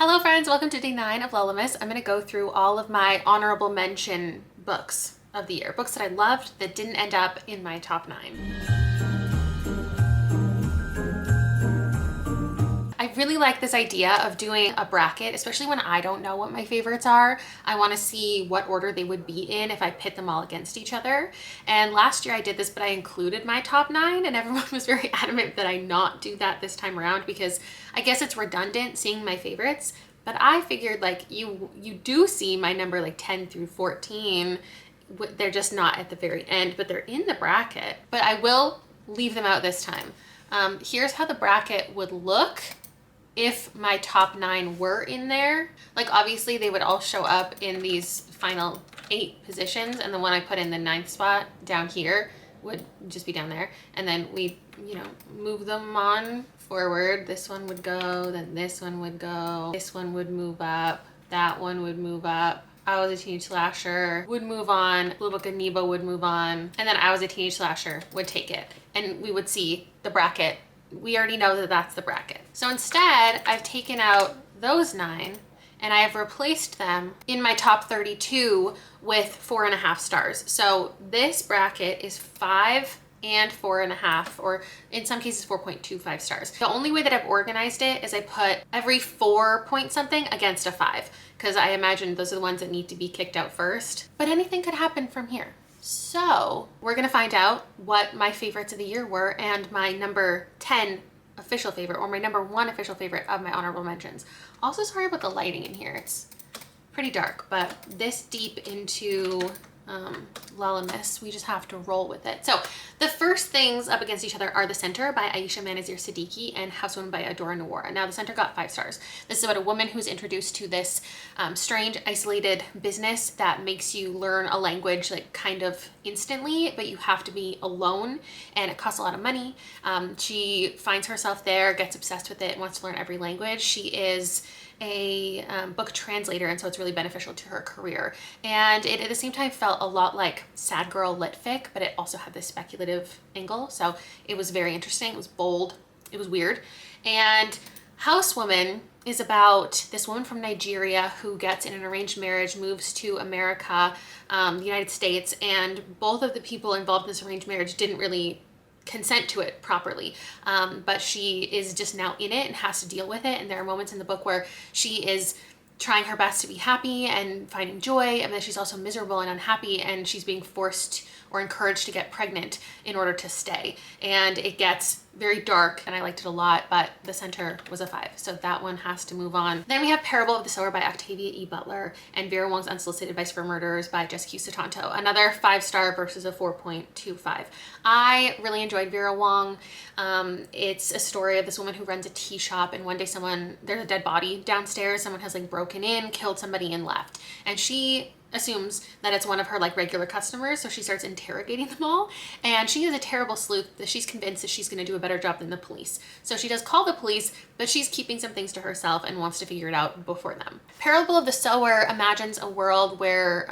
Hello friends, welcome to day 9 of Lullamas. I'm going to go through all of my honorable mention books of the year. Books that I loved that didn't end up in my top 9. I really like this idea of doing a bracket, especially when I don't know what my favorites are. I want to see what order they would be in if I pit them all against each other. And last year I did this, but I included my top 9 and everyone was very adamant that I not do that this time around because I guess it's redundant seeing my favorites. But I figured like you do see my number like 10 through 14. They're just not at the very end, but they're in the bracket. But I will leave them out this time. Here's how the bracket would look if my top 9 were in there. Like obviously they would all show up in these final 8 positions, and the one I put in the 9th spot down here would just be down there, and then we move them on forward. This one would go, then this one would go, this one would move up, that one would move up, I Was a Teenage Slasher would move on, Blue Book of Nebo would move on, and then I Was a Teenage Slasher would take it, and we would see the bracket. We already know that that's the bracket. So instead, I've taken out those 9 and I have replaced them in my top 32 with 4.5 stars. So this bracket is 5 and 4.5, or in some cases 4.25 stars. The only way that I've organized it is I put every 4 point something against a 5, because I imagine those are the ones that need to be kicked out first. But anything could happen from here. So we're gonna find out what my favorites of the year were and my number 10 official favorite, or my number 1 official favorite of my honorable mentions. Also, sorry about the lighting in here. It's pretty dark, but this deep into Lullamas, we just have to roll with it. So the first things up against each other are The Center by Aisha Manazir Siddiqui and Housewoman by Adora Nawara. Now The Center got 5 stars. This is about a woman who's introduced to this strange, isolated business that makes you learn a language like kind of instantly, but you have to be alone and it costs a lot of money. She finds herself there, gets obsessed with it, and wants to learn every language. She is a book translator, and so it's really beneficial to her career. And it at the same time felt a lot like sad girl lit fic, but it also had this speculative angle. So it was very interesting. It was bold. It was weird. And Housewoman is about this woman from Nigeria who gets in an arranged marriage, moves to America, the United States, and both of the people involved in this arranged marriage didn't really consent to it properly, but she is just now in it and has to deal with it. And there are moments in the book where she is trying her best to be happy and finding joy, and then she's also miserable and unhappy, and she's being forced or encouraged to get pregnant in order to stay. And it gets very dark, and I liked it a lot, but The Center was a 5, so that one has to move on. Then we have Parable of the Sower by Octavia E. Butler and Vera Wong's Unsolicited Advice for Murderers by Jessica Sutanto. Another 5-star versus a 4.25. I really enjoyed Vera Wong. It's a story of this woman who runs a tea shop, and one day there's a dead body downstairs. Someone has like broken in, killed somebody, and left. And she assumes that it's one of her like regular customers, so she starts interrogating them all, and she is a terrible sleuth that she's convinced that she's going to do a better job than the police. So she does call the police, but she's keeping some things to herself and wants to figure it out before them. Parable of the Sower imagines a world where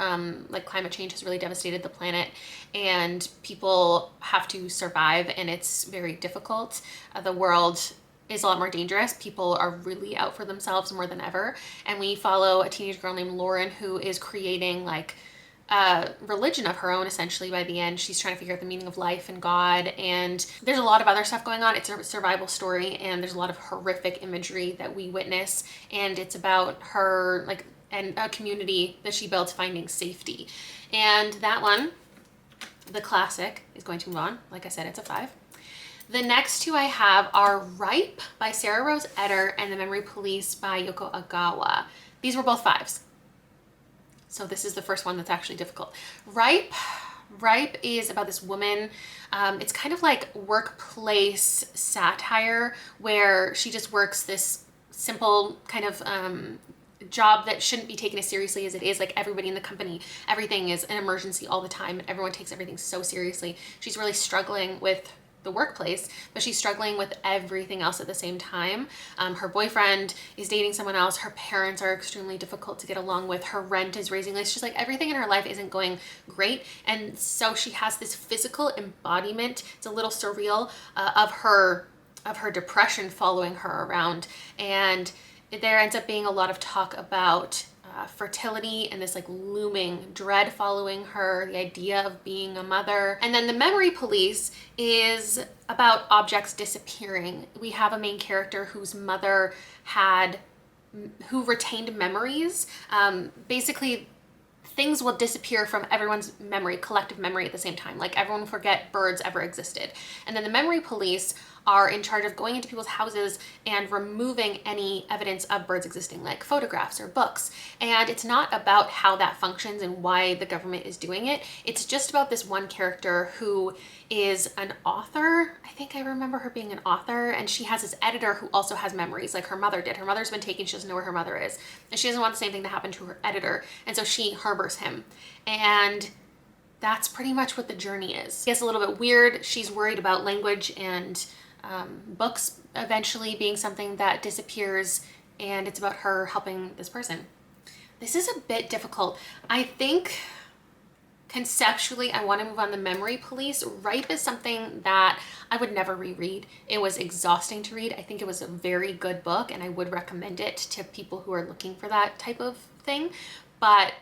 like climate change has really devastated the planet and people have to survive, and it's very difficult. The world is a lot more dangerous. People are really out for themselves more than ever. And we follow a teenage girl named Lauren who is creating like a religion of her own essentially by the end. She's trying to figure out the meaning of life and God, and there's a lot of other stuff going on. It's a survival story, and there's a lot of horrific imagery that we witness, and it's about her like and a community that she builds finding safety. And that one, the classic, is going to move on. Like I said, it's a 5. The next 2 I have are Ripe by Sarah Rose Etter and The Memory Police by Yoko Agawa. These were both 5s. So this is the first one that's actually difficult. Ripe is about this woman. It's kind of like workplace satire where she just works this simple kind of job that shouldn't be taken as seriously as it is. Like everybody in the company, everything is an emergency all the time, and everyone takes everything so seriously. She's really struggling with the workplace, but she's struggling with everything else at the same time. Her boyfriend is dating someone else. Her parents are extremely difficult to get along with. Her rent is raising. It's just like everything in her life isn't going great. And so she has this physical embodiment. It's a little surreal of her depression following her around. And there ends up being a lot of talk about fertility and this like looming dread following her, the idea of being a mother. And then the memory police is about objects disappearing. We have a main character whose mother who retained memories. Basically, things will disappear from everyone's memory, collective memory at the same time. Like everyone will forget birds ever existed. And then the memory police are in charge of going into people's houses and removing any evidence of birds existing, like photographs or books. And it's not about how that functions and why the government is doing it. It's just about this one character who is an author. I think I remember her being an author, and she has this editor who also has memories like her mother did. Her mother's been taken, she doesn't know where her mother is, and she doesn't want the same thing to happen to her editor, and so she harbors him. And that's pretty much what the journey is. It gets a little bit weird. She's worried about language and books eventually being something that disappears, and it's about her helping this person. This is a bit difficult. I think conceptually I want to move on the memory police. Ripe is something that I would never reread. It was exhausting to read. I think it was a very good book, and I would recommend it to people who are looking for that type of thing. But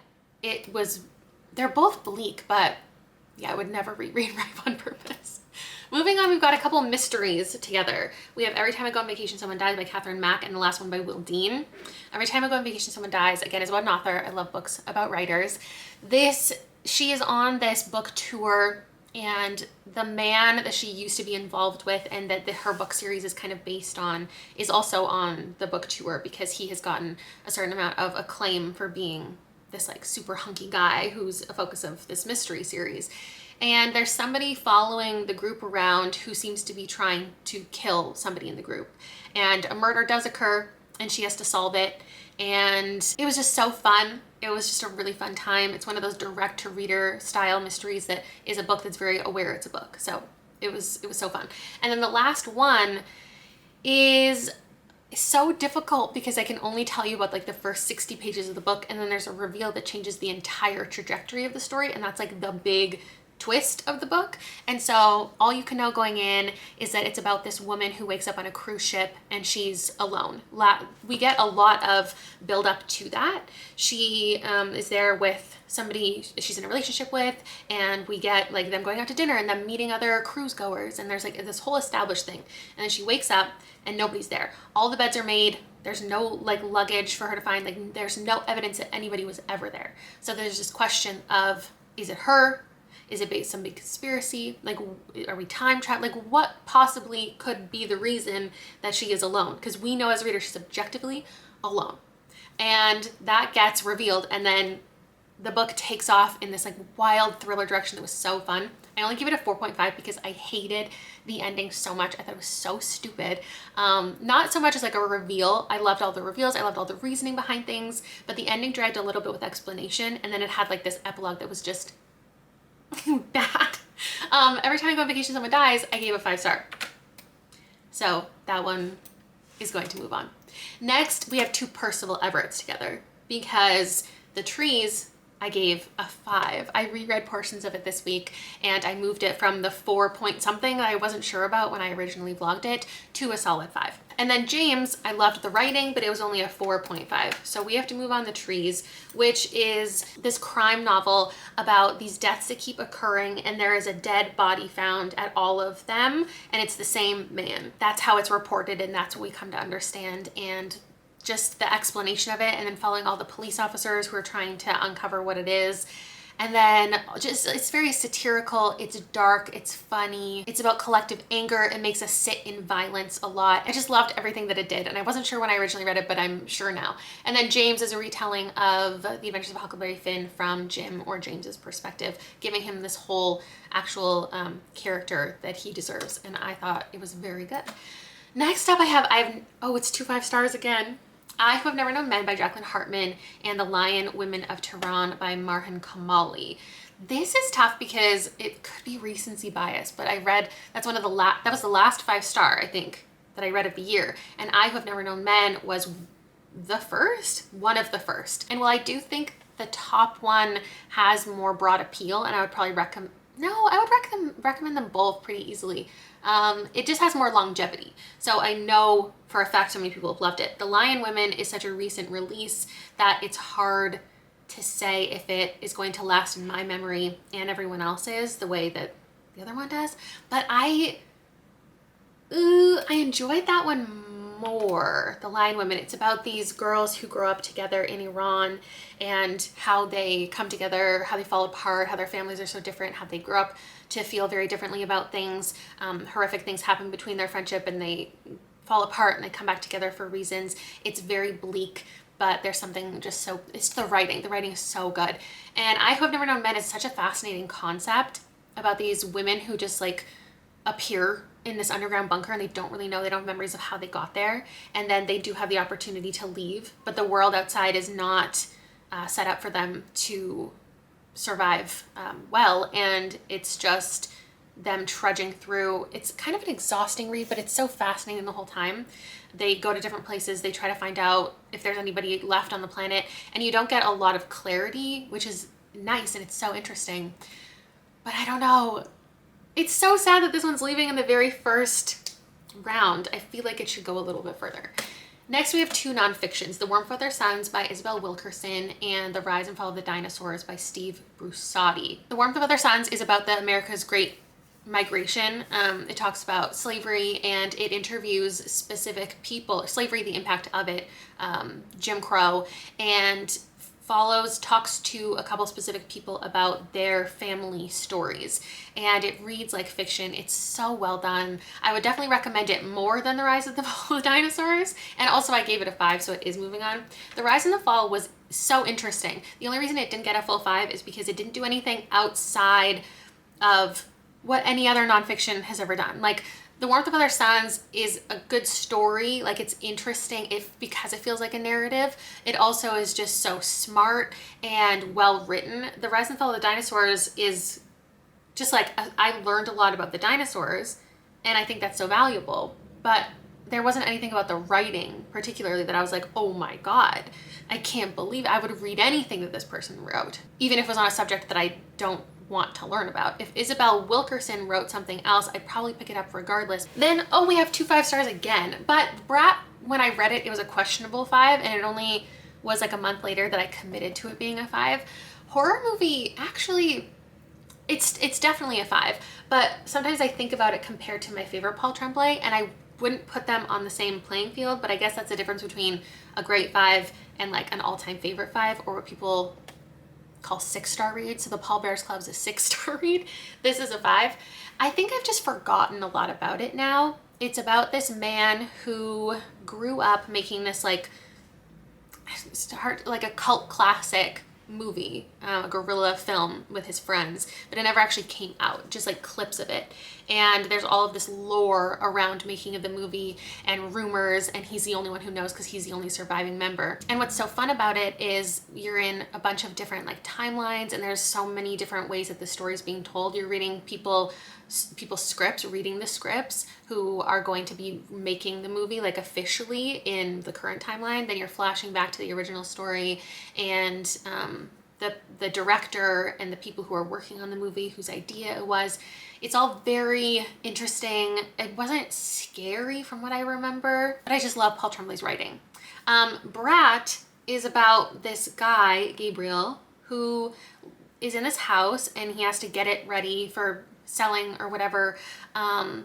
they're both bleak, but yeah, I would never reread Ripe on purpose. Moving on, we've got a couple mysteries together. We have Every Time I Go on Vacation, Someone Dies by Catherine Mack, and the last one by Will Dean. Every Time I Go on Vacation, Someone Dies, again, is about an author. I love books about writers. She is on this book tour, and the man that she used to be involved with and that her book series is kind of based on is also on the book tour because he has gotten a certain amount of acclaim for being this like super hunky guy who's a focus of this mystery series. And there's somebody following the group around who seems to be trying to kill somebody in the group. And a murder does occur, and she has to solve it. And it was just so fun. It was just a really fun time. It's one of those direct-to-reader style mysteries that is a book that's very aware it's a book. So it was so fun. And then the last one is so difficult because I can only tell you about like the first 60 pages of the book, and then there's a reveal that changes the entire trajectory of the story, and that's like the big twist of the book. And so all you can know going in is that it's about this woman who wakes up on a cruise ship and she's alone. We get a lot of build up to that. She is there with somebody she's in a relationship with, and we get like them going out to dinner and them meeting other cruise goers, and there's like this whole established thing. And then she wakes up and nobody's there. All the beds are made. There's no like luggage for her to find. Like there's no evidence that anybody was ever there. So there's this question of, is it her? Is it based on some big conspiracy? Like, are we time traveling? Like, what possibly could be the reason that she is alone? Because we know as a reader she's objectively alone. And that gets revealed, and then the book takes off in this like wild thriller direction that was so fun. I only give it a 4.5 because I hated the ending so much. I thought it was so stupid. Not so much as like a reveal. I loved all the reveals. I loved all the reasoning behind things, but the ending dragged a little bit with explanation, and then it had like this epilogue that was just bad. Every Time I Go on Vacation, Someone Dies, I gave a 5-star. So that one is going to move on. Next, we have two Percival Everetts together because The Trees I gave a 5. I reread portions of it this week, and I moved it from the 4 point something that I wasn't sure about when I originally vlogged it to a solid 5. And then James, I loved the writing, but it was only a 4.5. So we have to move on The Trees, which is this crime novel about these deaths that keep occurring, and there is a dead body found at all of them, and it's the same man. That's how it's reported, and that's what we come to understand. And just the explanation of it, and then following all the police officers who are trying to uncover what it is. And then just, it's very satirical, it's dark, it's funny, it's about collective anger, it makes us sit in violence a lot. I just loved everything that it did, and I wasn't sure when I originally read it, but I'm sure now. And then James is a retelling of The Adventures of Huckleberry Finn from Jim or James's perspective, giving him this whole actual character that he deserves, and I thought it was very good. Next up I have, oh, it's 2 5-stars again. I Who Have Never Known Men by Jacqueline Hartman and The Lion Women of Tehran by Marhan Kamali. This is tough because it could be recency bias, but I read, that was the last 5-star, I think, that I read of the year. And I Who Have Never Known Men was one of the first. And while I do think the top one has more broad appeal, and I would probably No, I would recommend them both pretty easily. It just has more longevity. So I know for a fact so many people have loved it. The Lion Women is such a recent release that it's hard to say if it is going to last in my memory and everyone else's the way that the other one does. But I enjoyed that one more, The Lion Women. It's about these girls who grow up together in Iran and how they come together, how they fall apart, how their families are so different, how they grow up to feel very differently about things. Horrific things happen between their friendship and they fall apart and they come back together for reasons. It's very bleak, but there's something just so, it's the writing. The writing is so good. And I Who Have Never Known Men is such a fascinating concept about these women who just like appear in this underground bunker and they don't really know, they don't have memories of how they got there, and then they do have the opportunity to leave, but the world outside is not set up for them to survive well, and it's just them trudging through. It's kind of an exhausting read, but it's so fascinating the whole time. They go to different places, they try to find out if there's anybody left on the planet, and you don't get a lot of clarity, which is nice and it's so interesting. But I don't know, it's so sad that this one's leaving in the very first round. I feel like it should go a little bit further. Next, we have two nonfictions, The Warmth of Other Suns by Isabel Wilkerson and The Rise and Fall of the Dinosaurs by Steve Brusatte. The Warmth of Other Suns is about the America's Great Migration. It talks about slavery and it interviews specific people, slavery, the impact of it, Jim Crow, and talks to a couple specific people about their family stories, and it reads like fiction. It's so well done. I would definitely recommend it more than The Rise and the Fall of the Dinosaurs, and also I gave it a 5, so it is moving on. The Rise and the Fall was so interesting. The only reason it didn't get a full 5 is because it didn't do anything outside of what any other nonfiction has ever done. Like, The Warmth of Other Suns is a good story, like it's interesting because it feels like a narrative. It also is just so smart and well written. The Rise and Fall of the Dinosaurs is just like, I learned a lot about the dinosaurs and I think that's so valuable, but there wasn't anything about the writing particularly that I was like, oh my God, I can't believe it. I would read anything that this person wrote, even if it was on a subject that I don't want to learn about. If Isabel Wilkerson wrote something else, I'd probably pick it up regardless. Then, oh, we have 2 5-stars again. But Brat, when I read it, it was a questionable 5, and it only was like a month later that I committed to it being a 5. Horror movie, actually, it's definitely a 5, but sometimes I think about it compared to my favorite Paul Tremblay, and I wouldn't put them on the same playing field, but I guess that's the difference between a great 5 and like an all-time favorite 5, or what people call 6-star read. So the Paul Bears Club's a 6-star read. This is a 5. I think I've just forgotten a lot about it now. It's about this man who grew up making this like a cult classic movie, a guerrilla film with his friends, but it never actually came out, just like clips of it. And there's all of this lore around making of the movie and rumors, and he's the only one who knows because he's the only surviving member. And what's so fun about it is you're in a bunch of different like timelines, and there's so many different ways that the story is being told. You're reading people's scripts, reading the scripts who are going to be making the movie like officially in the current timeline. Then you're flashing back to the original story, and the director and the people who are working on the movie, whose idea it was. It's all very interesting. It wasn't scary from what I remember, but I just love Paul Tremblay's writing. Brat is about this guy, Gabriel, who is in this house and he has to get it ready for selling or whatever. And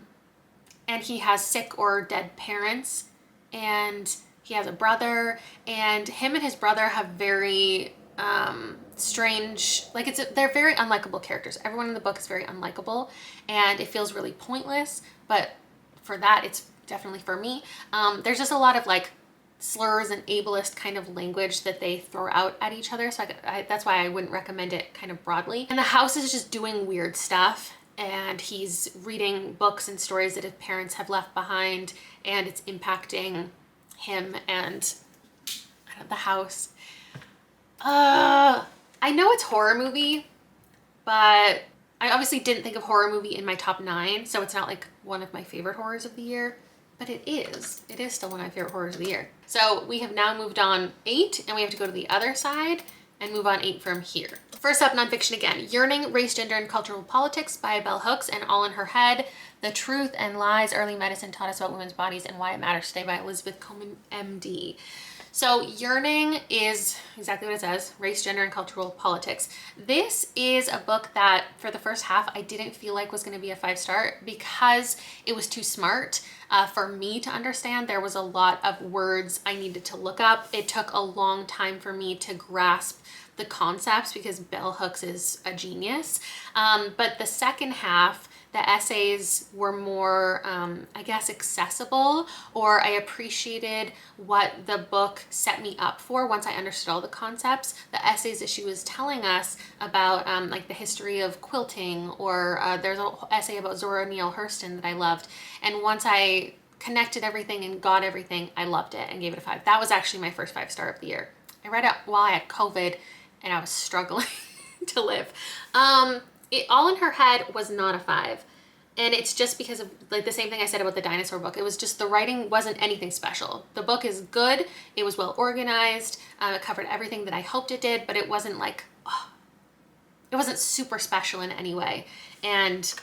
he has sick or dead parents, and he has a brother, and him and his brother have very strange, like they're very unlikable characters. Everyone in the book is very unlikable and it feels really pointless, but for that it's definitely for me. There's just a lot of like slurs and ableist kind of language that they throw out at each other, so that's why I wouldn't recommend it kind of broadly. And the house is just doing weird stuff, and he's reading books and stories that his parents have left behind, and it's impacting him and the house. I know it's horror movie, but I obviously didn't think of horror movie in my top 9, so it's not like one of my favorite horrors of the year, but it is still one of my favorite horrors of the year. So we have now moved on 8, and we have to go to the other side and move on 8 from here. First up, nonfiction again. Yearning, Race, Gender, and Cultural Politics by Bell Hooks and All in Her Head. The Truth and Lies Early Medicine Taught Us About Women's Bodies and Why It Matters Today by Elizabeth Coleman, MD. So Yearning is exactly what it says, race, gender, and cultural politics. This is a book that for the first half I didn't feel like was going to be a 5-star because it was too smart for me to understand. There was a lot of words I needed to look up. It took a long time for me to grasp the concepts because Bell Hooks is a genius. But the second half, the essays were more, I guess, accessible, or I appreciated what the book set me up for once I understood all the concepts. The essays that she was telling us about, like the history of quilting, or there's an essay about Zora Neale Hurston that I loved. And once I connected everything and got everything, I loved it and gave it a 5. That was actually my first 5-star of the year. I read it while I had COVID and I was struggling to live. All in Her Head was not a 5. And it's just because of like the same thing I said about the dinosaur book. It was just the writing wasn't anything special. The book is good. It was well organized. It covered everything that I hoped it did, but it wasn't like, it wasn't super special in any way. And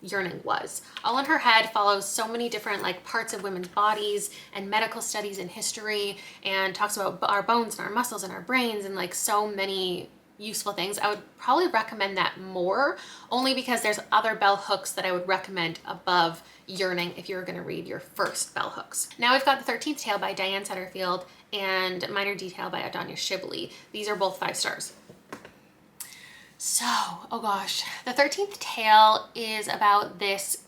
Yearning was. All in Her Head follows so many different like parts of women's bodies and medical studies and history, and talks about our bones and our muscles and our brains and like so many useful things. I would probably recommend that more, only because there's other Bell Hooks that I would recommend above Yearning if you were going to read your first Bell Hooks. Now we've got The 13th Tale by Diane Setterfield and Minor Detail by Adonia Shibli. These are both 5 stars. So, oh gosh, The 13th Tale is about this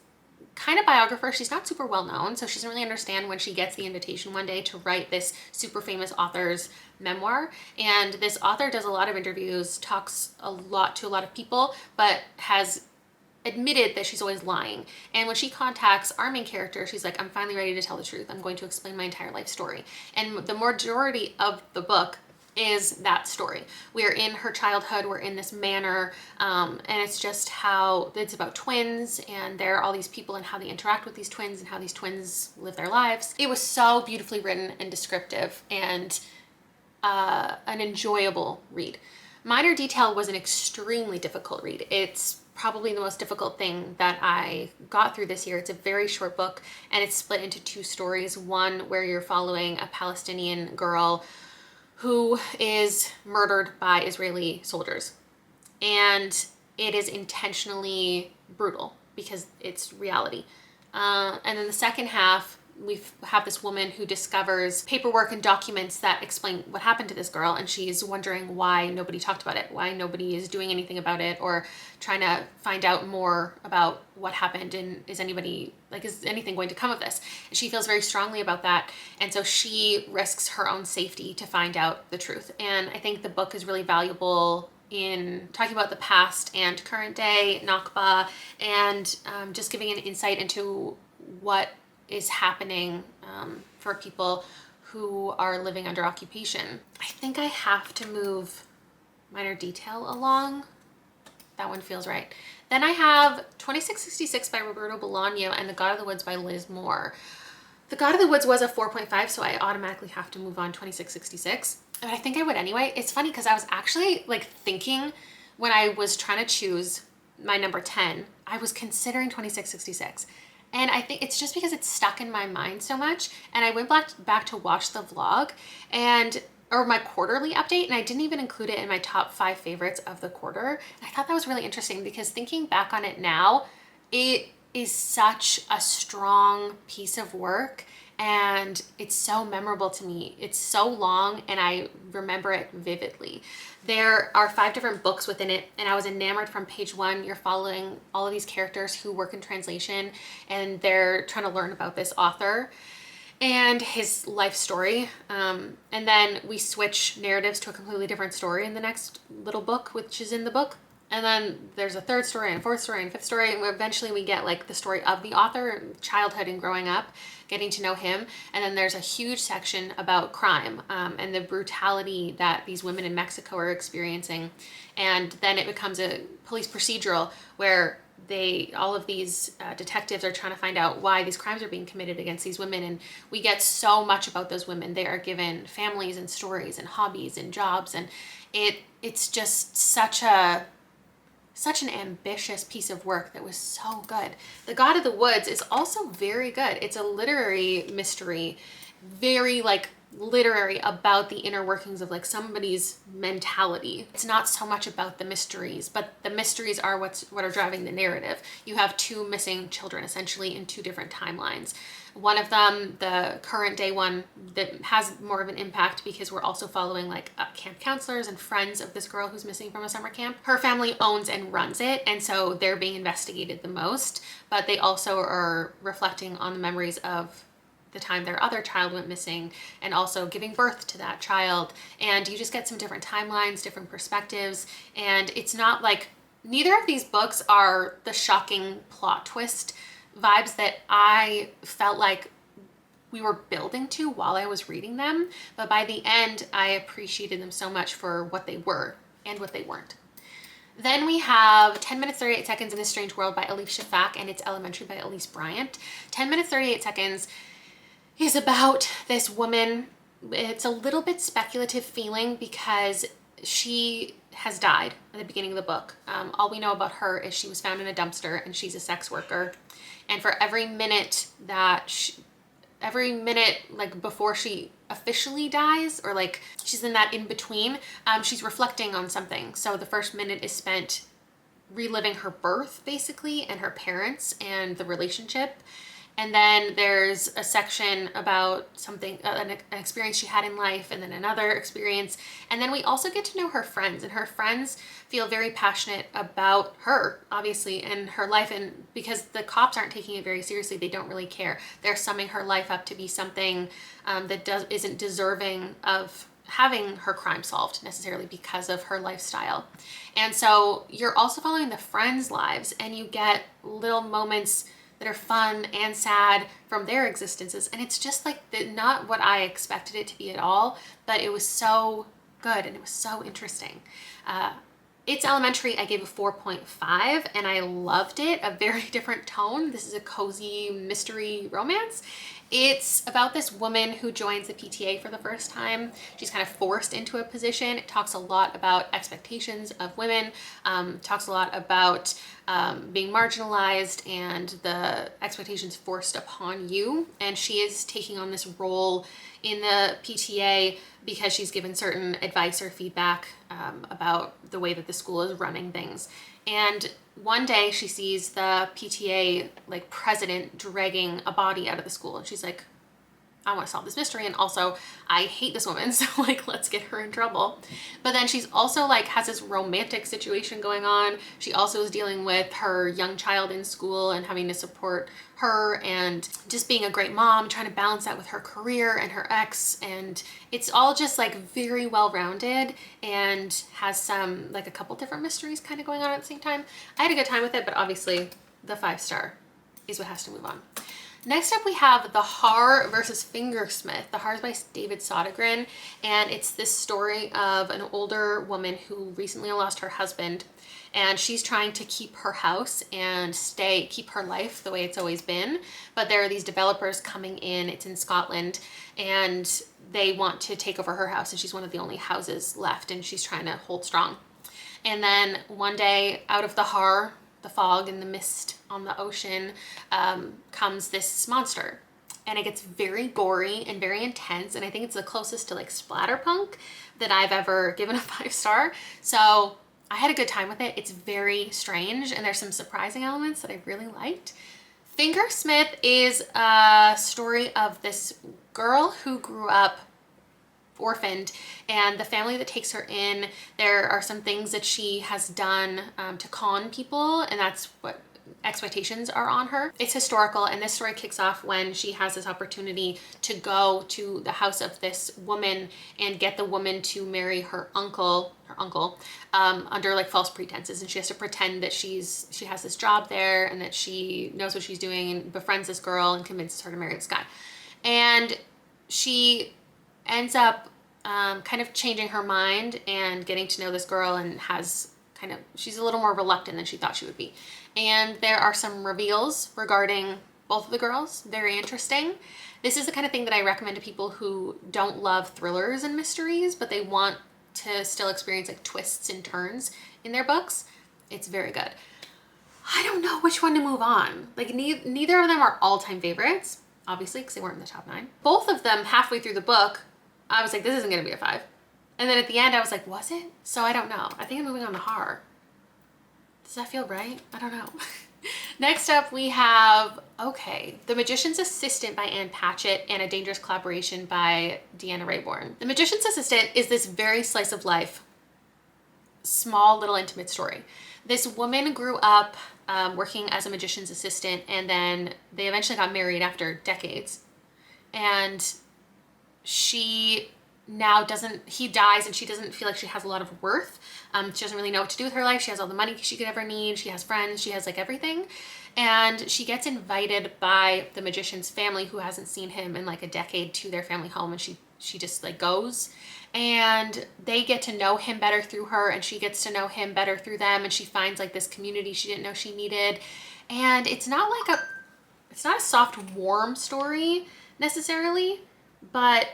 kind of biographer. She's not super well known, so she doesn't really understand when she gets the invitation one day to write this super famous author's memoir. And this author does a lot of interviews, talks a lot to a lot of people, but has admitted that she's always lying. And when she contacts our main character, she's like, I'm finally ready to tell the truth. I'm going to explain my entire life story. And the majority of the book is that story. We're in her childhood, we're in this manor, and it's just how it's about twins, and there are all these people and how they interact with these twins and how these twins live their lives. It was so beautifully written and descriptive and an enjoyable read. Minor Detail was an extremely difficult read. It's probably the most difficult thing that I got through this year. It's a very short book and it's split into 2 stories. One where you're following a Palestinian girl who is murdered by Israeli soldiers. And it is intentionally brutal because it's reality. And then the second half, we have this woman who discovers paperwork and documents that explain what happened to this girl, and she's wondering why nobody talked about it, why nobody is doing anything about it, or trying to find out more about what happened, and is anything going to come of this? And she feels very strongly about that, and so she risks her own safety to find out the truth. And I think the book is really valuable in talking about the past and current day Nakba, and just giving an insight into what is happening for people who are living under occupation. I think I have to move Minor Detail along. That one feels right. Then I have 2666 by Roberto Bolaño and The God of the Woods by Liz Moore. The God of the Woods was a 4.5, so I automatically have to move on 2666. And I think I would anyway. It's funny because I was actually like thinking when I was trying to choose my number 10, I was considering 2666. And I think it's just because it's stuck in my mind so much. And I went back to watch the vlog or my quarterly update, and I didn't even include it in my top 5 favorites of the quarter. And I thought that was really interesting because thinking back on it now, it is such a strong piece of work and it's so memorable to me. It's so long and I remember it vividly. There are 5 different books within it, and I was enamored from page 1. You're following all of these characters who work in translation, and they're trying to learn about this author and his life story. And then we switch narratives to a completely different story in the next little book, which is in the book. And then there's a 3rd story and a 4th story and 5th story. And eventually we get like the story of the author, childhood and growing up, getting to know him. And then there's a huge section about crime and the brutality that these women in Mexico are experiencing. And then it becomes a police procedural where all of these detectives are trying to find out why these crimes are being committed against these women, and we get so much about those women. They are given families and stories and hobbies and jobs, and it's just such an ambitious piece of work that was so good. The God of the Woods is also very good. It's a literary mystery, very like literary, about the inner workings of like somebody's mentality. It's not so much about the mysteries, but the mysteries are what are driving the narrative. You have two missing children essentially in two different timelines. One of them, the current day one, that has more of an impact because we're also following like camp counselors and friends of this girl who's missing from a summer camp. Her family owns and runs it, and so they're being investigated the most, but they also are reflecting on the memories of the time their other child went missing and also giving birth to that child. And you just get some different timelines, different perspectives, and it's not like, neither of these books are the shocking plot twist vibes that I felt like we were building to while I was reading them, but by the end I appreciated them so much for what they were and what they weren't. Then we have 10 Minutes 38 Seconds in a Strange World by Elif Shafak, and It's Elementary by Elise Bryant. 10 Minutes 38 Seconds is about this woman. It's a little bit speculative feeling because she has died at the beginning of the book. All we know about her is she was found in a dumpster and she's a sex worker. And for every minute like before she officially dies, or like she's in that in between, she's reflecting on something. So the first minute is spent reliving her birth basically and her parents and the relationship. And then there's a section about something, an experience she had in life, and then another experience. And then we also get to know her friends, and her friends feel very passionate about her, obviously, and her life. And because the cops aren't taking it very seriously, they don't really care. They're summing her life up to be something that isn't deserving of having her crime solved necessarily because of her lifestyle. And so you're also following the friends' lives, and you get little moments that are fun and sad from their existences. And it's just like not what I expected it to be at all, but it was so good and it was so interesting. It's Elementary, I gave a 4.5 and I loved it. A very different tone. This is a cozy mystery romance. It's about this woman who joins the PTA for the first time. She's kind of forced into a position. It talks a lot about expectations of women, talks a lot about being marginalized and the expectations forced upon you. And she is taking on this role in the PTA because she's given certain advice or feedback about the way that the school is running things. And one day she sees the PTA like president dragging a body out of the school, and she's like, I want to solve this mystery, and also I hate this woman, so like let's get her in trouble. But then she's also like has this romantic situation going on. She also is dealing with her young child in school and having to support her and just being a great mom, trying to balance that with her career and her ex. And it's all just like very well-rounded and has some like a couple different mysteries kind of going on at the same time. I had a good time with it, but obviously the 5-star is what has to move on. Next up, we have The Har versus Fingersmith. The Har is by David Sodergren, and it's this story of an older woman who recently lost her husband, and she's trying to keep her house and keep her life the way it's always been. But there are these developers coming in, it's in Scotland, and they want to take over her house, and she's one of the only houses left, and she's trying to hold strong. And then one day, out of the Har, the fog and the mist on the ocean, comes this monster, and it gets very gory and very intense, and I think it's the closest to like splatterpunk that I've ever given a 5-star. So I had a good time with it. It's very strange, and there's some surprising elements that I really liked. Fingersmith is a story of this girl who grew up orphaned, and the family that takes her in, there are some things that she has done to con people, and that's what expectations are on her. It's historical, and this story kicks off when she has this opportunity to go to the house of this woman and get the woman to marry her uncle under like false pretenses, and she has to pretend that she has this job there and that she knows what she's doing, and befriends this girl and convinces her to marry this guy. And she ends up kind of changing her mind and getting to know this girl, and has she's a little more reluctant than she thought she would be. And there are some reveals regarding both of the girls. Very interesting. This is the kind of thing that I recommend to people who don't love thrillers and mysteries, but they want to still experience like twists and turns in their books. It's very good. I don't know which one to move on. Like neither of them are all-time favorites, obviously, because they weren't in the top 9. Both of them, halfway through the book, I was like, this isn't gonna be a 5. And then at the end, I was like, was it? So I don't know. I think I'm moving on to horror. Does that feel right? I don't know. Next up, we have, The Magician's Assistant by Anne Patchett and A Dangerous Collaboration by Deanna Raybourn. The Magician's Assistant is this very slice of life, small little intimate story. This woman grew up working as a magician's assistant, and then they eventually got married after decades. And he dies, and she doesn't feel like she has a lot of worth. She doesn't really know what to do with her life. She has all the money she could ever need. She has friends. She has like everything. And she gets invited by the magician's family, who hasn't seen him in like a decade, to their family home. And she just like goes, and they get to know him better through her, and she gets to know him better through them. And she finds like this community she didn't know she needed. And it's not a soft, warm story necessarily, but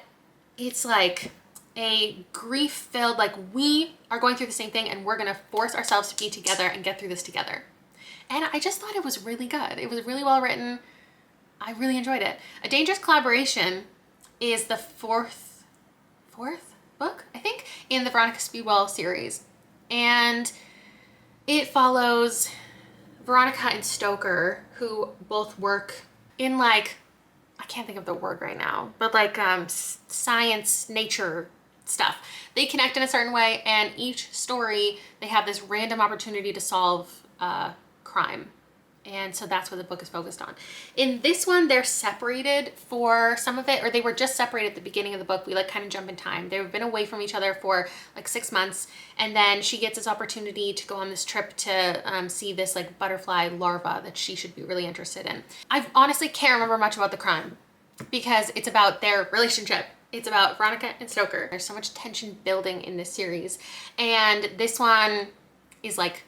it's like a grief-filled, like, we are going through the same thing and we're gonna force ourselves to be together and get through this together. And I just thought it was really good. It was really well written. I really enjoyed it. A Dangerous Collaboration is the fourth book, I think, in the Veronica Speedwell series. And it follows Veronica and Stoker, who both work in like, I can't think of the word right now, but like science, nature stuff. They connect in a certain way, and each story, they have this random opportunity to solve crime. And so that's what the book is focused on. In this one, they're separated for some of it, or they were just separated at the beginning of the book. We like kind of jump in time. They've been away from each other for like 6 months. And then she gets this opportunity to go on this trip to see this like butterfly larva that she should be really interested in. I honestly can't remember much about the crime because it's about their relationship. It's about Veronica and Stoker. There's so much tension building in this series. And this one is like,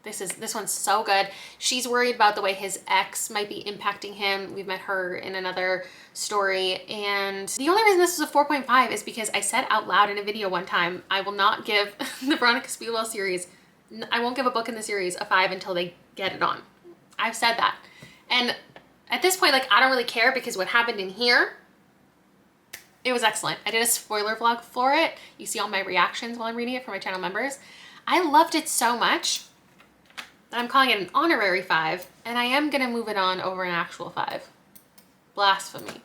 this one's so good. She's worried about the way his ex might be impacting him. We've met her in another story. And the only reason this was a 4.5 is because I said out loud in a video one time, I will not give the Veronica Speedwell series, I won't give a book in the series a 5 until they get it on. I've said that. And at this point, like, I don't really care because what happened in here, it was excellent. I did a spoiler vlog for it. You see all my reactions while I'm reading it for my channel members. I loved it so much that I'm calling it an honorary 5, and I am gonna move it on over an actual 5. Blasphemy.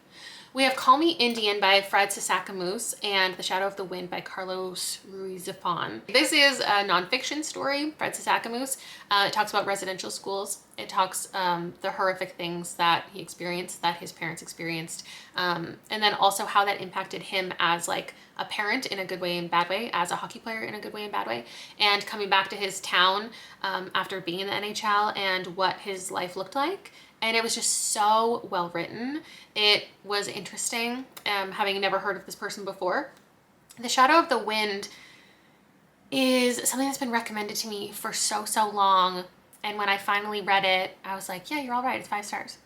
We have Call Me Indian by Fred Sasakamoose and The Shadow of the Wind by Carlos Ruiz Zafón. This is a nonfiction story, Fred Sasakamoose. It talks about residential schools. It talks the horrific things that he experienced, that his parents experienced, and then also how that impacted him as like a parent in a good way and bad way, as a hockey player in a good way and bad way, and coming back to his town after being in the NHL and what his life looked like. And it was just so well written. It was interesting, having never heard of this person before. The Shadow of the Wind is something that's been recommended to me for so long. And when I finally read it, I was like, yeah, you're all right, it's 5 stars.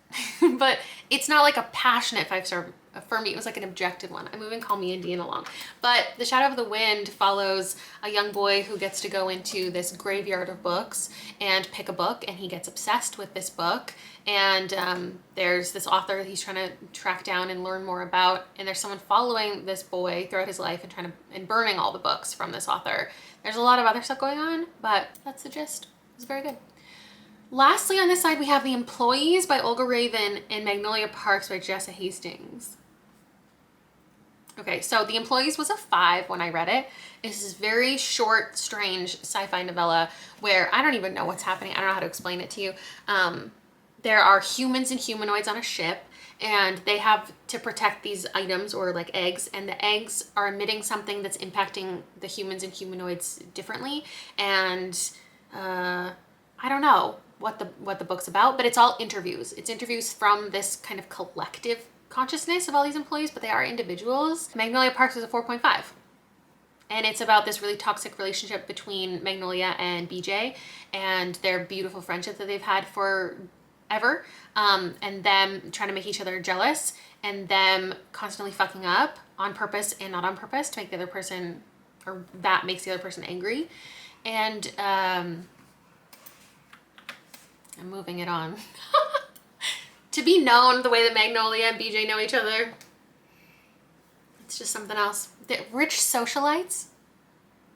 But it's not like a passionate 5-star for me. It was like an objective one. I'm moving Call Me Indian along. But The Shadow of the Wind follows a young boy who gets to go into this graveyard of books and pick a book, and he gets obsessed with this book. And there's this author that he's trying to track down and learn more about, and there's someone following this boy throughout his life and burning all the books from this author. There's a lot of other stuff going on, but that's the gist. It was very good. Lastly, on this side, we have The Employees by Olga Raven and Magnolia Parks by Jessa Hastings. Okay, so The Employees was a 5 when I read it. It's this very short, strange sci-fi novella where I don't even know what's happening. I don't know how to explain it to you. There are humans and humanoids on a ship, and they have to protect these items, or like eggs, and the eggs are emitting something that's impacting the humans and humanoids differently. And I don't know what the book's about, but it's all interviews. It's interviews from this kind of collective consciousness of all these employees, but they are individuals. Magnolia Parks is a 4.5. And it's about this really toxic relationship between Magnolia and BJ and their beautiful friendship that they've had forever, and them trying to make each other jealous and them constantly fucking up on purpose and not on purpose to make the other person, or that makes the other person angry. And I'm moving it on. To be known the way that Magnolia and BJ know each other, it's just something else. The rich socialites,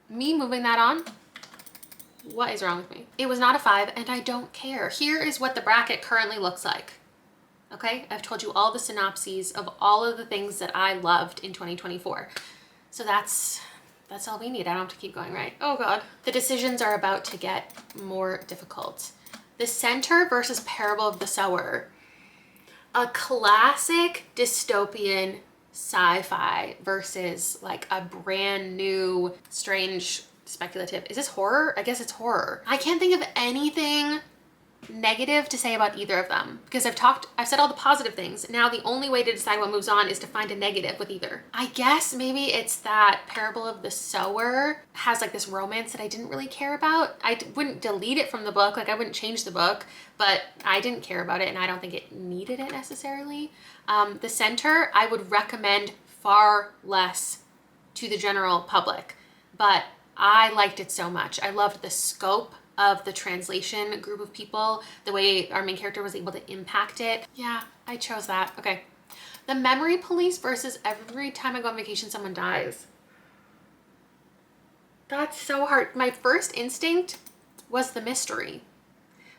me moving that on, what is wrong with me? It was not a 5 and I don't care. Here is what the bracket currently looks like. Okay, I've told you all the synopses of all of the things that I loved in 2024. So that's all we need. I don't have to keep going, right? Oh God. The decisions are about to get more difficult. The Center versus Parable of the Sower. A classic dystopian sci-fi versus like a brand new, strange, speculative. Is this horror? I guess it's horror. I can't think of anything negative to say about either of them because I've said all the positive things. Now the only way to decide what moves on is to find a negative with either. I guess maybe it's that Parable of the Sower has like this romance that I didn't really care about. I wouldn't delete it from the book, like I wouldn't change the book, but I didn't care about it and I don't think it needed it necessarily. The Center, I would recommend far less to the general public, but I liked it so much. I loved the scope of the translation group of people, the way our main character was able to impact it. Yeah, I chose that. Okay. The Memory Police versus Every Time I Go on Vacation Someone Dies. That's so hard. My first instinct was the mystery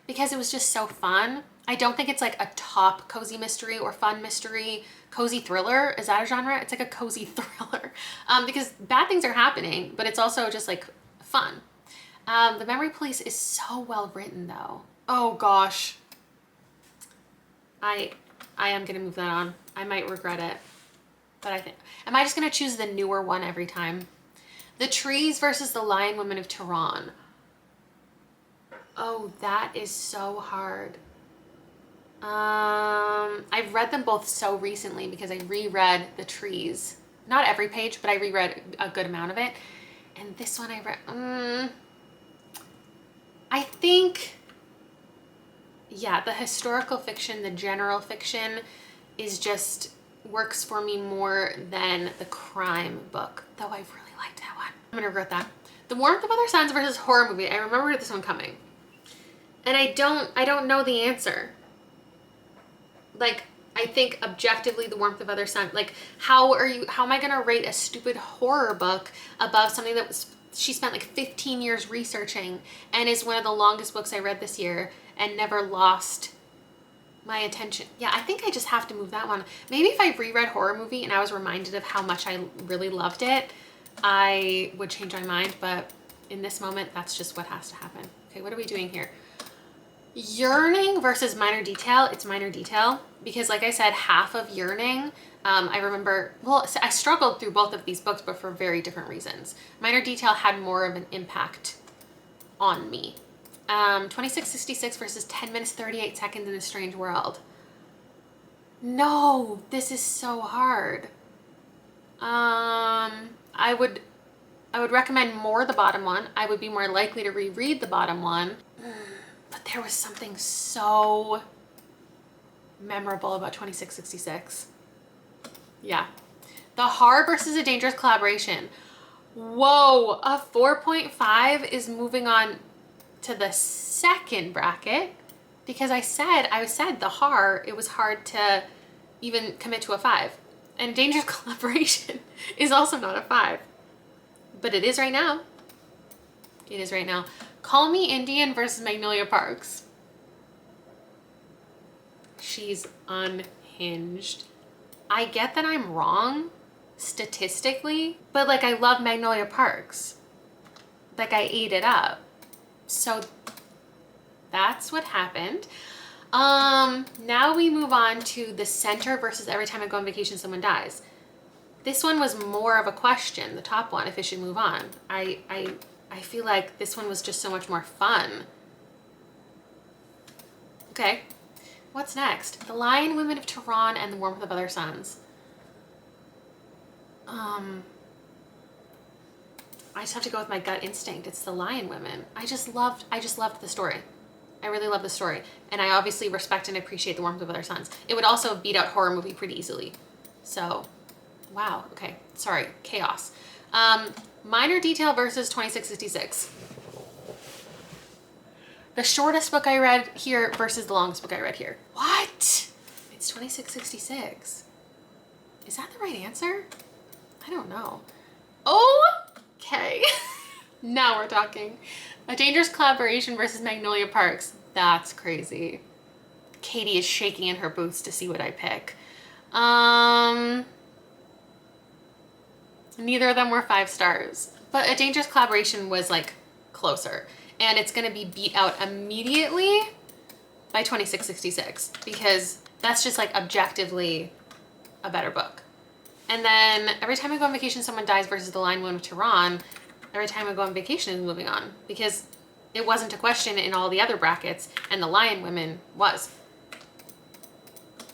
because it was just so fun. I don't think it's like a top cozy mystery or fun mystery. Cozy thriller, is that a genre? It's like a cozy thriller because bad things are happening, but it's also just like fun. The Memory Police is so well written though. Oh gosh. I am gonna move that on. I might regret it, but I think, am I just gonna choose the newer one every time? The Trees versus the Lion Women of Tehran. Oh, that is so hard. I've read them both so recently because I reread The Trees. Not every page, but I reread a good amount of it. And this one I read, I think, yeah, the historical fiction, the general fiction is just works for me more than the crime book, though I really liked that one. I'm gonna regret that. The Warmth of Other Suns versus horror movie. I remember this one coming. And I don't know the answer. Like, I think objectively The Warmth of Other Suns, like how am I gonna rate a stupid horror book above something that was, she spent like 15 years researching and is one of the longest books I read this year and never lost my attention. Yeah, I think I just have to move that one. Maybe if I reread Horror Movie and I was reminded of how much I really loved it, I would change my mind, but in this moment, that's just what has to happen. Okay, what are we doing here? Yearning versus Minor Detail. It's Minor Detail because, like I said, half of Yearning, I remember, well, I struggled through both of these books, but for very different reasons. Minor Detail had more of an impact on me. 2666 versus 10 minutes 38 seconds in a Strange World. No, this is so hard. I would recommend more the bottom one. I would be more likely to reread the bottom one. But there was something so memorable about 2666. Yeah. The Horror versus A Dangerous Collaboration. Whoa, a 4.5 is moving on to the second bracket because I said the horror, it was hard to even commit to a 5. And Dangerous Collaboration is also not a 5. But it is right now. It is right now. Call Me Indian versus Magnolia Parks. She's unhinged. I get that I'm wrong statistically, but like I love Magnolia Parks. Like I ate it up. So that's what happened. Now we move on to The Center versus Every Time I Go on Vacation Someone Dies. This one was more of a question, the top one, if it should move on. I feel like this one was just so much more fun. Okay, what's next? The Lion Women of Tehran and The Warmth of Other Suns. I just have to go with my gut instinct. It's the Lion Women. I just loved the story. I really love the story. And I obviously respect and appreciate The Warmth of Other Suns. It would also beat out Horror Movie pretty easily. So, wow. Okay. Sorry. Chaos. Minor Detail versus 2666. The shortest book I read here versus the longest book I read here. What? It's 2666. Is that the right answer? I don't know. Okay. Now we're talking. A Dangerous Collaboration versus Magnolia Parks. That's crazy. Katie is shaking in her boots to see what I pick. Neither of them were 5 stars, but A Dangerous Collaboration was like closer, and it's gonna be beat out immediately by 2666 because that's just like objectively a better book. And then Every Time I Go on Vacation Someone Dies versus The Lion Woman of Tehran, Every Time I Go on Vacation is moving on because it wasn't a question in all the other brackets and The Lion Women was.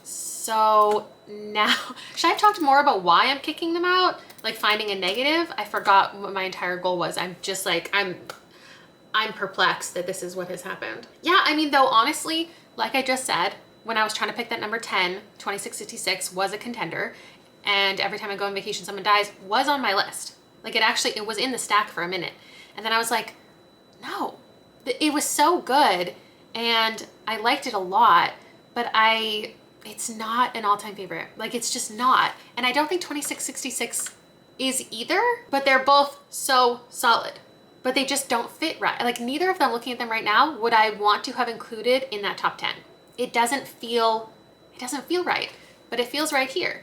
So now, should I have talked more about why I'm kicking them out? Like finding a negative? I forgot what my entire goal was. I'm just like, I'm perplexed that this is what has happened. Yeah, I mean, though, honestly, like I just said, when I was trying to pick that number 10, 2666 was a contender, and Every Time I Go on Vacation Someone Dies was on my list. Like it was in the stack for a minute. And then I was like, no, it was so good and I liked it a lot, but it's not an all-time favorite. Like it's just not. And I don't think 2666 is either, but they're both so solid, but they just don't fit right. Like neither of them, looking at them right now, would I want to have included in that top 10. It doesn't feel right, but it feels right here.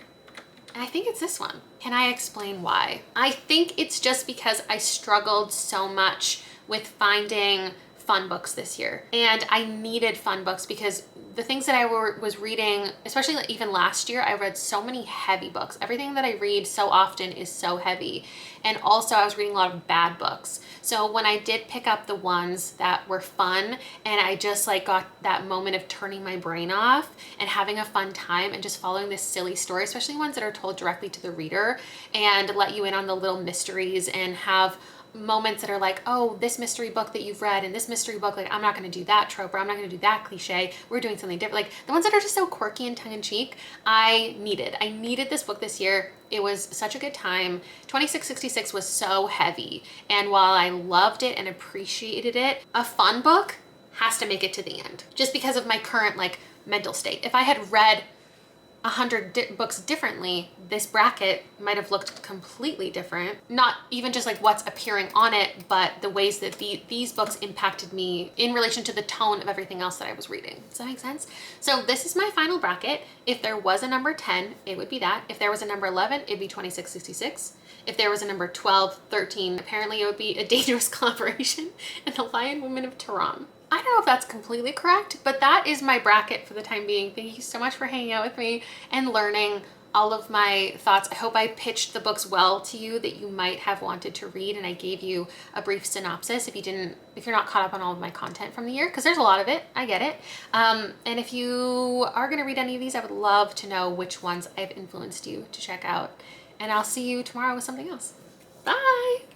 And I think it's this one. Can I explain why? I think it's just because I struggled so much with finding fun books this year. And I needed fun books because the things that I was reading, especially even last year, I read so many heavy books. Everything that I read so often is so heavy. And also I was reading a lot of bad books. So when I did pick up the ones that were fun and I just like got that moment of turning my brain off and having a fun time and just following this silly story, especially ones that are told directly to the reader and let you in on the little mysteries and have moments that are like, oh, this mystery book that you've read and this mystery book, like I'm not going to do that trope or I'm not going to do that cliche. We're doing something different. Like the ones that are just so quirky and tongue-in-cheek, I needed this book this year. It was such a good time. 2666 was so heavy. And while I loved it and appreciated it, a fun book has to make it to the end just because of my current like mental state. If I had read 100 books differently, this bracket might have looked completely different. Not even just like what's appearing on it, but the ways that these books impacted me in relation to the tone of everything else that I was reading. Does that make sense? So this is my final bracket. If there was a number 10, it would be that. If there was a number 11, it'd be 2666. If there was a number 12, 13, apparently it would be A Dangerous Collaboration and The Lion Women of Tehran. I don't know if that's completely correct, but that is my bracket for the time being. Thank you so much for hanging out with me and learning all of my thoughts. I hope I pitched the books well to you that you might have wanted to read, and I gave you a brief synopsis if you're not caught up on all of my content from the year, because there's a lot of it. I get it. And if you are going to read any of these, I would love to know which ones I've influenced you to check out. And I'll see you tomorrow with something else. Bye!